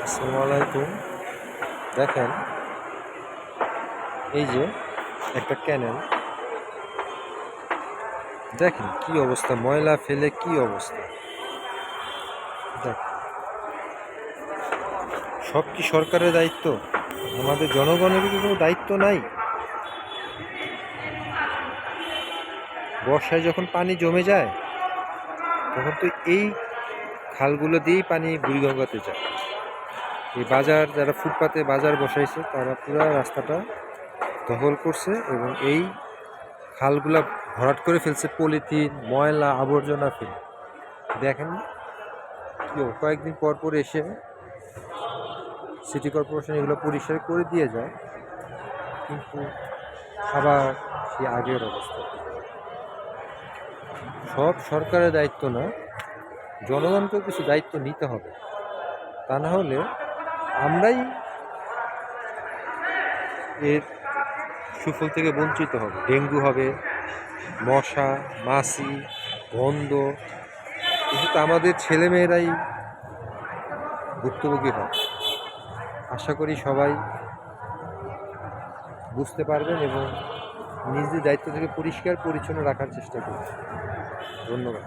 আসসালামু আলাইকুম। দেখেন, এই যে একটা ক্যানেল, দেখেন কি অবস্থা, ময়লা ফেলে কি অবস্থা। দেখ, সব কি সরকারের দায়িত্ব? আমাদের জনগণের কি কোনো দায়িত্ব নাই? বর্ষায় যখন পানি জমে যায় তখন তো এই খালগুলো দিয়েই পানি বুড়িগঙ্গাতে যায়। এই বাজার, যারা ফুটপাতে বাজার বসাইছে তারা পুরো রাস্তাটা দখল করছে এবং এই খালগুলা ভরাট করে ফেলছে পলিথিন, ময়লা, আবর্জনা ফেলে। দেখেন কয়েকদিন পর পর এসে সিটি কর্পোরেশন এগুলো পরিষ্কার করে দিয়ে যায়, কিন্তু আবার সেই আগের অবস্থা। সব সরকারের দায়িত্ব না, জনগণকেও কিছু দায়িত্ব নিতে হবে। তা না হলে আমরাই এর সুফল থেকে বঞ্চিত হব। ডেঙ্গু হবে, মশা, মাছি, গন্ধ, কিন্তু আমাদের ছেলেমেয়েরাই ভুক্তভোগী হয়। আশা করি সবাই বুঝতে পারবেন এবং নিজের দায়িত্ব থেকে পরিষ্কার পরিচ্ছন্ন রাখার চেষ্টা করবেন। ধন্যবাদ।